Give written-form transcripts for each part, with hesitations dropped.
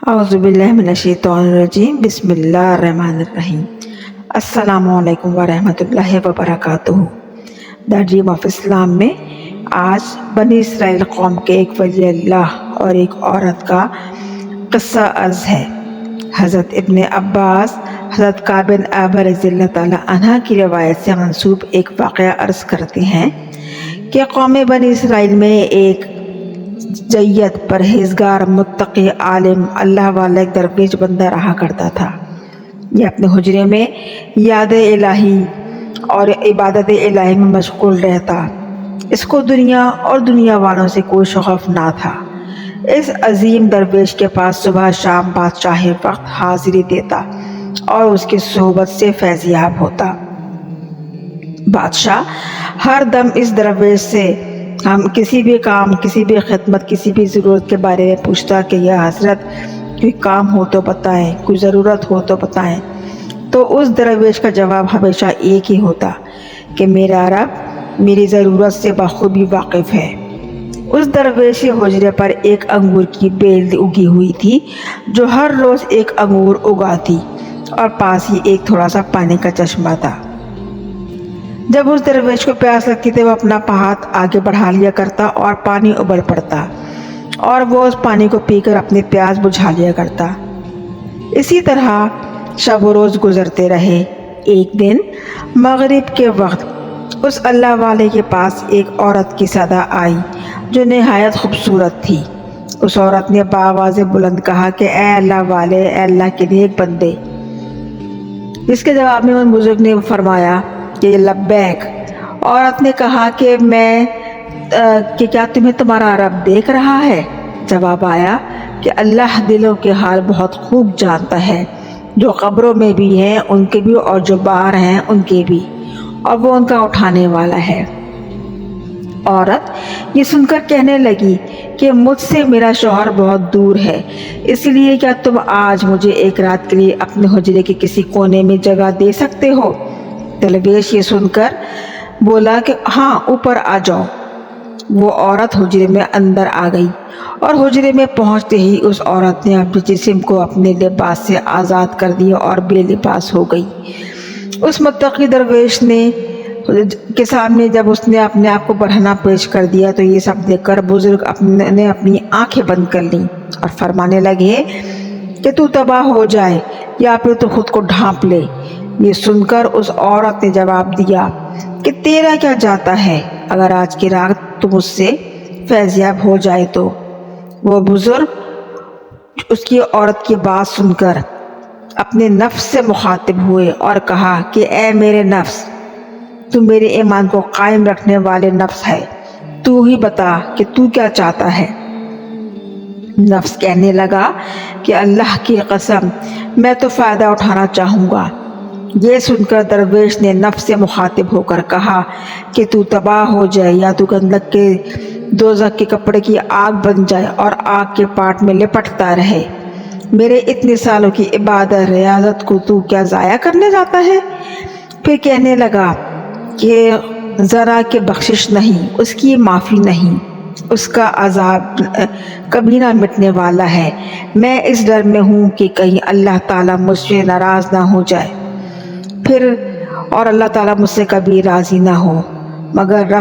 اعوذ باللہ من الشیطان الرجیم بسم اللہ الرحمن الرحیم السلام علیکم ورحمۃ اللہ وبرکاتہ۔ دا ڈریم آف اسلام میں آج بنی اسرائیل قوم کے ایک ولی اللہ اور ایک عورت کا قصہ عرض ہے۔ حضرت ابن عباس حضرت کعب بن عامر رضی اللہ تعالیٰ عنہ کی روایت سے منسوب ایک واقعہ عرض کرتے ہیں کہ قوم بنی اسرائیل میں ایک جید پرہیزگار متقی عالم اللہ والا ایک درویش بندہ رہا کرتا تھا۔ یہ اپنے حجرے میں یاد الہی اور عبادت الہی میں مشغول رہتا۔ اس کو دنیا اور دنیا والوں سے کوئی شغف نہ تھا۔ اس عظیم درویش کے پاس صبح شام بادشاہ وقت حاضری دیتا اور اس کی صحبت سے فیض یاب ہوتا۔ بادشاہ ہر دم اس درویش سے ہم کسی بھی کام، کسی بھی خدمت، کسی بھی ضرورت کے بارے میں پوچھتا کہ یا حضرت کوئی کام ہو تو بتائیں، کوئی ضرورت ہو تو بتائیں۔ تو اس درویش کا جواب ہمیشہ ایک ہی ہوتا کہ میرا رب میری ضرورت سے بخوبی واقف ہے۔ اس درویش کے حجرے پر ایک انگور کی بیل اگی ہوئی تھی جو ہر روز ایک انگور اگاتی اور پاس ہی ایک تھوڑا سا پانی کا چشمہ تھا۔ جب اس درویش کو پیاس لگتی تھی وہ اپنا ہاتھ آگے بڑھا لیا کرتا اور پانی ابل پڑتا اور وہ اس پانی کو پی کر اپنی پیاس بجھا لیا کرتا۔ اسی طرح شب و روز گزرتے رہے۔ ایک دن مغرب کے وقت اس اللہ والے کے پاس ایک عورت کی صدا آئی جو نہایت خوبصورت تھی۔ اس عورت نے بآواز بلند کہا کہ اے اللہ والے، اے اللہ کے نیک بندے۔ جس کے جواب میں ان بزرگ نے فرمایا کہ لبیک۔ عورت نے کہا کہ کیا تمہیں تمہارا رب دیکھ رہا ہے؟ جواب آیا کہ اللہ دلوں کے حال بہت خوب جانتا ہے، جو قبروں میں بھی ہیں ان کے بھی اور جو باہر ہیں ان کے بھی، اور وہ ان کا اٹھانے والا ہے۔ عورت یہ سن کر کہنے لگی کہ مجھ سے میرا شوہر بہت دور ہے، اس لیے کیا تم آج مجھے ایک رات کے لیے اپنے حجرے کے کسی کونے میں جگہ دے سکتے ہو؟ درویش یہ سن کر بولا کہ ہاں، اوپر آ جاؤ۔ وہ عورت حجرے میں اندر آ گئی اور حجرے میں پہنچتے ہی اس عورت نے اپنے جسم کو اپنے لباس سے آزاد کر دیا اور بے لباس ہو گئی۔ اس متقی درویش کے سامنے جب اس نے اپنے آپ کو برہنہ پیش کر دیا تو یہ سب دیکھ کر بزرگ نے اپنی آنکھیں بند کر لیں اور فرمانے لگے کہ تو تباہ ہو جائے یا پھر تو خود کو ڈھانپ لے۔ یہ سن کر اس عورت نے جواب دیا کہ تیرا کیا جاتا ہے اگر آج کی رات تو مجھ سے فیض یاب ہو جائے تو۔ وہ بزرگ اس کی عورت کی بات سن کر اپنے نفس سے مخاطب ہوئے اور کہا کہ اے میرے نفس، تو میرے ایمان کو قائم رکھنے والے نفس ہے، تو ہی بتا کہ تو کیا چاہتا ہے۔ نفس کہنے لگا کہ اللہ کی قسم میں تو فائدہ اٹھانا چاہوں گا۔ یہ سن کر درویش نے نفس سے مخاطب ہو کر کہا کہ تو تباہ ہو جائے یا تو گندک کے دوزخ کے کپڑے کی آگ بن جائے اور آگ کے پاٹ میں لپٹتا رہے۔ میرے اتنے سالوں کی عبادت ریاضت کو تو کیا ضائع کرنے جاتا ہے؟ پھر کہنے لگا کہ ذرا کہ بخشش نہیں، اس کی معافی نہیں، اس کا عذاب کبھی نہ مٹنے والا ہے۔ میں اس ڈر میں ہوں کہ کہیں اللہ تعالیٰ مجھ سے ناراض نہ ہو جائے اور اللہ تعالیٰ مجھ سے کبھی راضی نہ ہو۔ مگر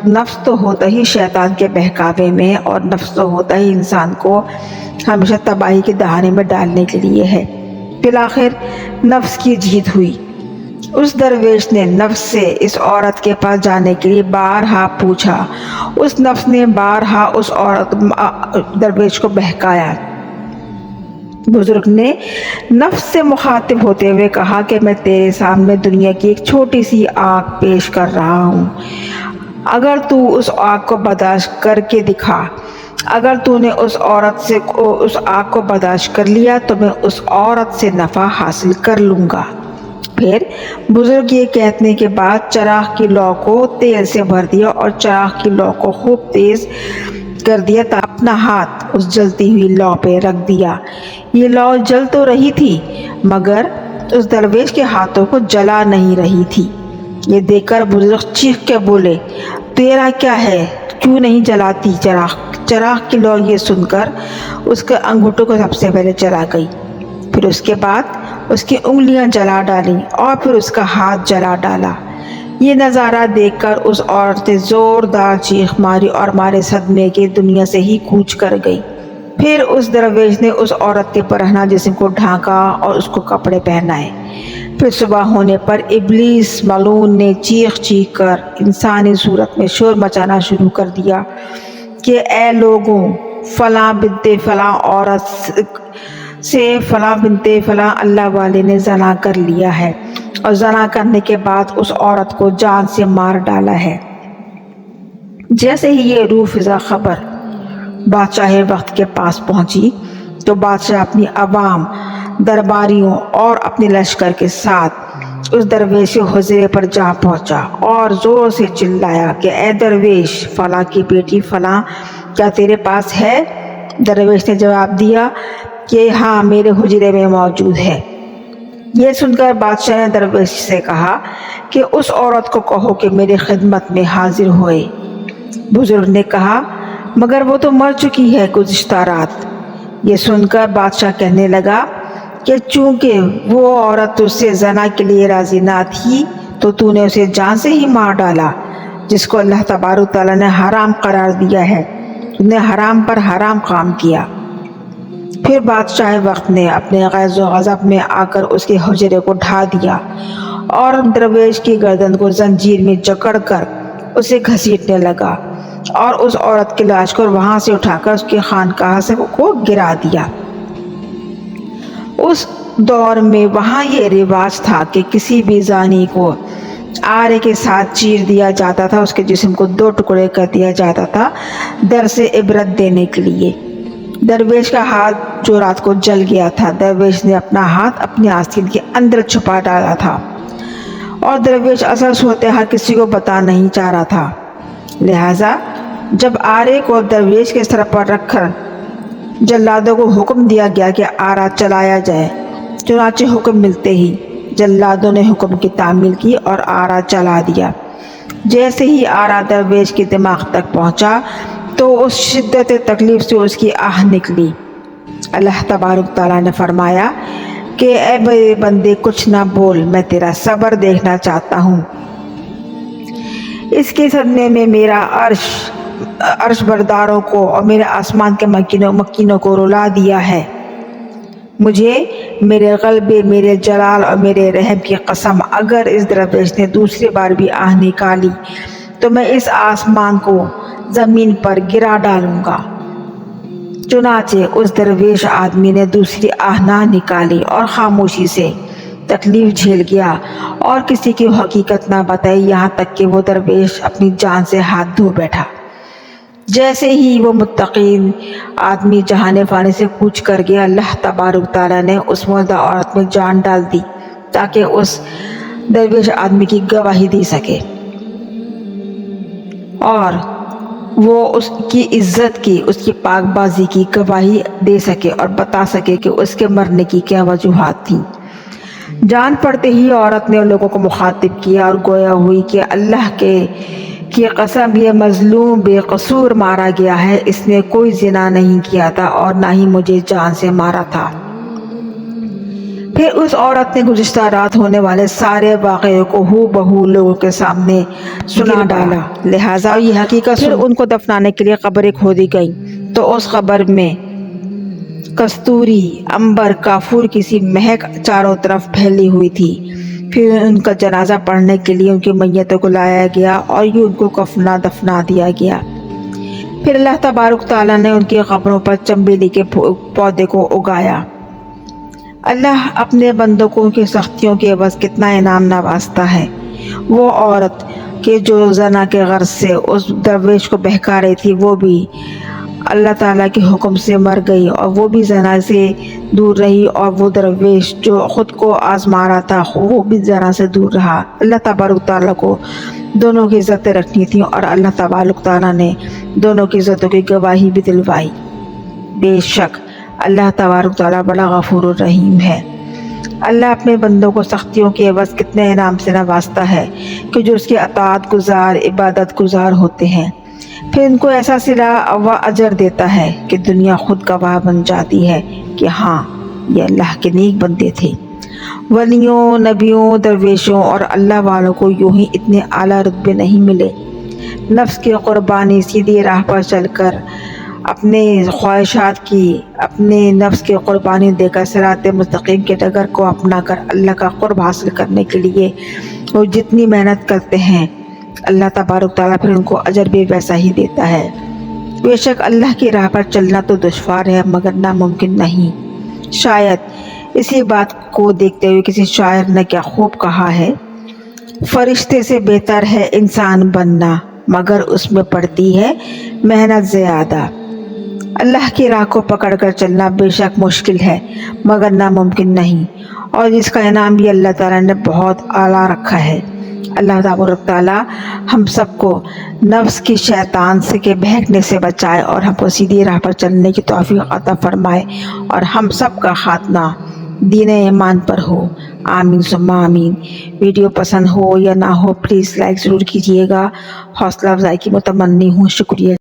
نفس تو ہوتا ہی شیطان کے بہکاوے میں، اور نفس تو ہوتا ہی انسان کو ہمیشہ تباہی کے دہانے میں ڈالنے کے لیے ہے۔ بالآخر نفس کی جیت ہوئی۔ اس درویش نے نفس سے اس عورت کے پاس جانے کے لیے بارہا پوچھا۔ اس نفس نے بارہا اس درویش کو بہکایا۔ بزرگ نے نفس سے مخاطب ہوتے ہوئے کہا کہ میں تیرے سامنے دنیا کی ایک چھوٹی سی آگ پیش کر رہا ہوں۔ اگر تو اس آگ کو برداشت کر کے دکھا، اگر تو نے اس آگ کو برداشت کر لیا تو میں اس عورت سے نفع حاصل کر لوں گا۔ پھر بزرگ یہ کہنے کے بعد چراغ کی لو کو تیل سے بھر دیا اور چراغ کی لو کو خوب تیز کر دیا، اپنا ہاتھ اس جلتی ہوئی لو پہ رکھ دیا۔ یہ لو جل تو رہی تھی مگر اس درویش کے ہاتھوں کو جلا نہیں رہی تھی۔ یہ دیکھ کر بزرگ چیخ کے بولے تیرا کیا ہے، کیوں نہیں جلاتی چراغ؟ چراغ کی لو یہ سن کر اس کے انگوٹھوں کو سب سے پہلے جلا گئی، پھر اس کے بعد اس کی انگلیاں جلا ڈالیں اور پھر اس کا ہاتھ جلا ڈالا۔ یہ نظارہ دیکھ کر اس عورت نے زوردار چیخ ماری اور مارے صدمے کے دنیا سے ہی کوچ کر گئی۔ پھر اس درویش نے اس عورت کے برہنہ جسم کو ڈھانکا اور اس کو کپڑے پہنائے۔ پھر صبح ہونے پر ابلیس ملعون نے چیخ چیخ کر انسانی صورت میں شور مچانا شروع کر دیا کہ اے لوگوں، فلاں بنت فلاں عورت سے فلاں بنت فلاں اللہ والے نے زنا کر لیا ہے اور زنا کرنے کے بعد اس عورت کو جان سے مار ڈالا ہے۔ جیسے ہی یہ روح فضا خبر بادشاہ وقت کے پاس پہنچی تو بادشاہ اپنی عوام، درباریوں اور اپنے لشکر کے ساتھ اس درویش کے حجرے پر جا پہنچا اور زور سے چلایا کہ اے درویش، فلاں کی بیٹی فلاں کیا تیرے پاس ہے؟ درویش نے جواب دیا کہ ہاں، میرے حجرے میں موجود ہے۔ یہ سن کر بادشاہ نے درویش سے کہا کہ اس عورت کو کہو کہ میری خدمت میں حاضر ہوئے۔ بزرگ نے کہا مگر وہ تو مر چکی ہے گزشتہ رات۔ یہ سن کر بادشاہ کہنے لگا کہ چونکہ وہ عورت تجھ سے زنا کے لیے راضی نہ تھی تو تو نے اسے جان سے ہی مار ڈالا، جس کو اللہ تبارک تعالیٰ نے حرام قرار دیا ہے۔ تو نے حرام پر حرام کام کیا۔ پھر بادشاہ وقت نے اپنے غیظ و غضب میں آ کر اس کے حجرے کو ڈھا دیا اور درویش کی گردن کو زنجیر میں جکڑ کر اسے گھسیٹنے لگا اور اس عورت کی لاش کو وہاں سے اٹھا کر اس کی خانقاہ سے کو گرا دیا۔ اس دور میں وہاں یہ رواج تھا کہ کسی بھی زانی کو آرے کے ساتھ چیر دیا جاتا تھا، اس کے جسم کو 2 ٹکڑے کر دیا جاتا تھا درس عبرت دینے کے لیے۔ درویش کا ہاتھ جو رات کو جل گیا تھا، درویش نے اپنا ہاتھ اپنی آستین کے اندر چھپا ڈالا تھا اور درویش اصل صورتحال کسی کو بتا نہیں چاہ رہا تھا۔ لہٰذا جب آرے کو درویش کے سر پر رکھ کر جلادوں کو حکم دیا گیا کہ آرا چلایا جائے، چنانچہ حکم ملتے ہی جلادوں نے حکم کی تعمیل کی اور آرا چلا دیا۔ جیسے ہی آرا درویش کے دماغ تک پہنچا تو اس شدت تکلیف سے اس کی آہ نکلی۔ اللہ تبارک تعالیٰ نے فرمایا کہ اے میرے بندے، کچھ نہ بول، میں تیرا صبر دیکھنا چاہتا ہوں۔ اس کے صدمے میں میرا عرش برداروں کو اور میرے آسمان کے مکینوں کو رلا دیا ہے۔ مجھے میرے غلبے، میرے جلال اور میرے رحم کی قسم، اگر اس درویش نے دوسری بار بھی آہ نکالی تو میں اس آسمان کو زمین پر گرا ڈالوں گا۔ چنانچہ اس درویش آدمی نے دوسری آہ نہ نکالی اور خاموشی سے تکلیف جھیل گیا اور کسی کی حقیقت نہ بتائی، یہاں تک کہ وہ درویش اپنی جان سے ہاتھ دھو بیٹھا۔ جیسے ہی وہ متقین آدمی جہان فانی سے کوچ کر گیا، اللہ تبارک تعالیٰ نے اس مردہ عورت میں جان ڈال دی تاکہ اس درویش آدمی کی گواہی دے سکے اور وہ اس کی عزت کی، اس کی پاک بازی کی گواہی دے سکے اور بتا سکے کہ اس کے مرنے کی کیا وجوہات تھیں۔ جان پڑتے ہی عورت نے لوگوں کو مخاطب کیا اور گویا ہوئی کہ اللہ کی قسم، یہ مظلوم بے قصور مارا گیا ہے، اس نے کوئی زنا نہیں کیا تھا اور نہ ہی مجھے جان سے مارا تھا۔ پھر اس عورت نے گزشتہ رات ہونے والے سارے واقعے کو ہو بہو لوگوں کے سامنے سنا ڈالا۔ لہٰذا یہ حقیقت پھر ان کو دفنانے کے لیے قبریں کھودی گئیں تو اس قبر میں کستوری، عنبر، کافور کی سی مہک چاروں طرف پھیلی ہوئی تھی۔ پھر ان کا جنازہ پڑھنے کے لیے ان کی میتوں کو لایا گیا اور یوں ان کو کفنا دفنا دیا گیا۔ پھر اللہ تبارک تعالیٰ نے ان کی قبروں پر چنبیلی کے پودے کو اگایا۔ اللہ اپنے بندوں کو ان کی سختیوں کے عوض کتنا انعام نوازتا ہے۔ وہ عورت کہ جو زنا کے غرض سے اس درویش کو بہکا رہی تھی، وہ بھی اللہ تعالیٰ کے حکم سے مر گئی اور وہ بھی زنا سے دور رہی، اور وہ درویش جو خود کو آزما رہا تھا وہ بھی زنا سے دور رہا۔ اللہ تبارک تعالیٰ کو دونوں کی عزتیں رکھنی تھیں اور اللہ تبارک تعالیٰ نے دونوں کی عزتوں کی گواہی بھی دلوائی۔ بے شک اللہ تبارک تعالیٰ بڑا غفور الرحیم ہے۔ اللہ اپنے بندوں کو سختیوں کے عوض کتنے انعام سے نوازتا ہے کہ جو اس کے اطاعت گزار عبادت گزار ہوتے ہیں، پھر ان کو ایسا صلہ و اجر دیتا ہے کہ دنیا خود گواہ بن جاتی ہے کہ ہاں یہ اللہ کے نیک بندے تھے۔ ولیوں، نبیوں، درویشوں اور اللہ والوں کو یوں ہی اتنے اعلیٰ رتبے نہیں ملے۔ نفس کی قربانی، سیدھی راہ پر چل کر اپنے خواہشات کی، اپنے نفس کی قربانی دے کر صراط مستقیم کے ڈگر کو اپنا کر اللہ کا قرب حاصل کرنے کے لیے وہ جتنی محنت کرتے ہیں، اللہ تبارک تعالیٰ پھر ان کو اجر بھی ویسا ہی دیتا ہے۔ بے شک اللہ کی راہ پر چلنا تو دشوار ہے مگر ناممکن نہیں۔ شاید اسی بات کو دیکھتے ہوئے کسی شاعر نے کیا خوب کہا ہے، فرشتے سے بہتر ہے انسان بننا مگر اس میں پڑتی ہے محنت زیادہ۔ اللہ کی راہ کو پکڑ کر چلنا بے شک مشکل ہے مگر ناممکن نہیں، اور اس کا انعام بھی اللہ تعالیٰ نے بہت اعلیٰ رکھا ہے۔ اللہ تبارک تعالیٰ ہم سب کو نفس کی شیطان سے کے بہکنے سے بچائے اور ہم کو سیدھی راہ پر چلنے کی توفیق عطا فرمائے، اور ہم سب کا خاتمہ دین ایمان پر ہو۔ آمین ثم آمین۔ ویڈیو پسند ہو یا نہ ہو پلیز لائک ضرور کیجیے گا، حوصلہ افزائی کی متمنی ہوں۔ شکریہ۔